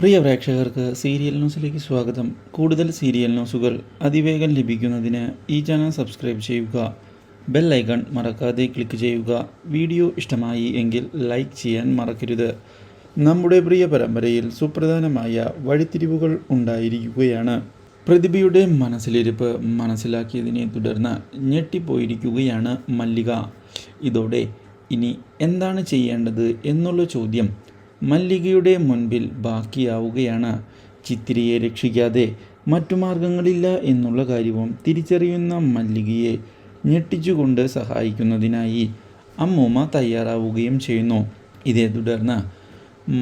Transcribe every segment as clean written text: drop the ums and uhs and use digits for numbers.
പ്രിയ പ്രേക്ഷകർക്ക് സീരിയൽ ന്യൂസിലേക്ക് സ്വാഗതം. കൂടുതൽ സീരിയൽ ന്യൂസുകൾ അതിവേഗം ലഭിക്കുന്നതിന് ഈ ചാനൽ സബ്സ്ക്രൈബ് ചെയ്യുക. ബെൽ ഐക്കൺ മറക്കാതെ ക്ലിക്ക് ചെയ്യുക. വീഡിയോ ഇഷ്ടമായി എങ്കിൽ ലൈക്ക് ചെയ്യാൻ മറക്കരുത്. നമ്മുടെ പ്രിയ പരമ്പരയിൽ സുപ്രധാനമായ വഴിത്തിരിവുകൾ ഉണ്ടായിരിക്കുകയാണ്. പ്രതിഭയുടെ മനസ്സിലിരിപ്പ് മനസ്സിലാക്കിയതിനെ തുടർന്ന് ഞെട്ടിപ്പോയിരിക്കുകയാണ് മല്ലിക. ഇതോടെ ഇനി എന്താണ് ചെയ്യേണ്ടത് എന്നുള്ള ചോദ്യം മല്ലികയുടെ മുൻപിൽ ബാക്കിയാവുകയാണ്. ചിത്തിരിയെ രക്ഷിക്കാതെ മറ്റു മാർഗങ്ങളില്ല എന്നുള്ള കാര്യവും തിരിച്ചറിയുന്ന മല്ലികയെ ഞെട്ടിച്ചുകൊണ്ട് സഹായിക്കുന്നതിനായി അമ്മൂമ്മ തയ്യാറാവുകയും ചെയ്യുന്നു. ഇതേ തുടർന്ന്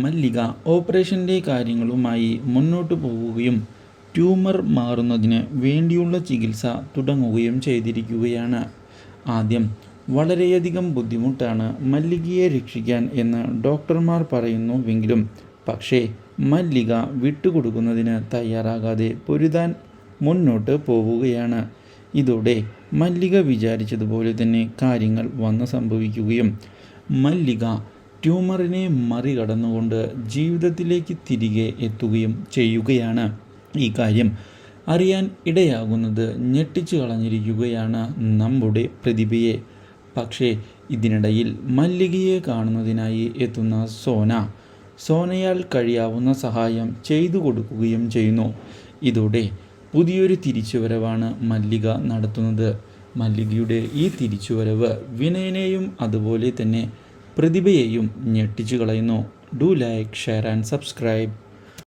മല്ലിക ഓപ്പറേഷൻ്റെ കാര്യങ്ങളുമായി മുന്നോട്ട് പോവുകയും ട്യൂമർ മാറുന്നതിന് വേണ്ടിയുള്ള ചികിത്സ തുടങ്ങുകയും ചെയ്തിരിക്കുകയാണ്. ആദ്യം വളരെയധികം ബുദ്ധിമുട്ടാണ് മല്ലികയെ രക്ഷിക്കാൻ എന്ന് ഡോക്ടർമാർ പറയുന്നുവെങ്കിലും പക്ഷേ മല്ലിക വിട്ടുകൊടുക്കുന്നതിന് തയ്യാറാകാതെ പൊരുതാൻ മുന്നോട്ട് പോവുകയാണ്. ഇതോടെ മല്ലിക വിചാരിച്ചതുപോലെ തന്നെ കാര്യങ്ങൾ വന്നു സംഭവിക്കുകയും മല്ലിക ട്യൂമറിനെ മറികടന്നുകൊണ്ട് ജീവിതത്തിലേക്ക് തിരികെ എത്തുകയും ചെയ്യുകയാണ്. ഈ കാര്യം അറിയാൻ ഇടയാകുന്നത് ഞെട്ടിച്ചു കളഞ്ഞിരിക്കുകയാണ് നമ്മുടെ പ്രതിഭയെ. പക്ഷേ ഇതിനിടയിൽ മല്ലികയെ കാണുന്നതിനായി എത്തുന്ന സോനയാൽ കഴിയാവുന്ന സഹായം ചെയ്തു കൊടുക്കുകയും ചെയ്യുന്നു. ഇതോടെ പുതിയൊരു തിരിച്ചുവരവാണ് മല്ലിക നടത്തുന്നത്. മല്ലികയുടെ ഈ തിരിച്ചുവരവ് വിനയനെയും അതുപോലെ തന്നെ പ്രതിഭയെയും ഞെട്ടിച്ചു കളയുന്നു. Do like, share and subscribe.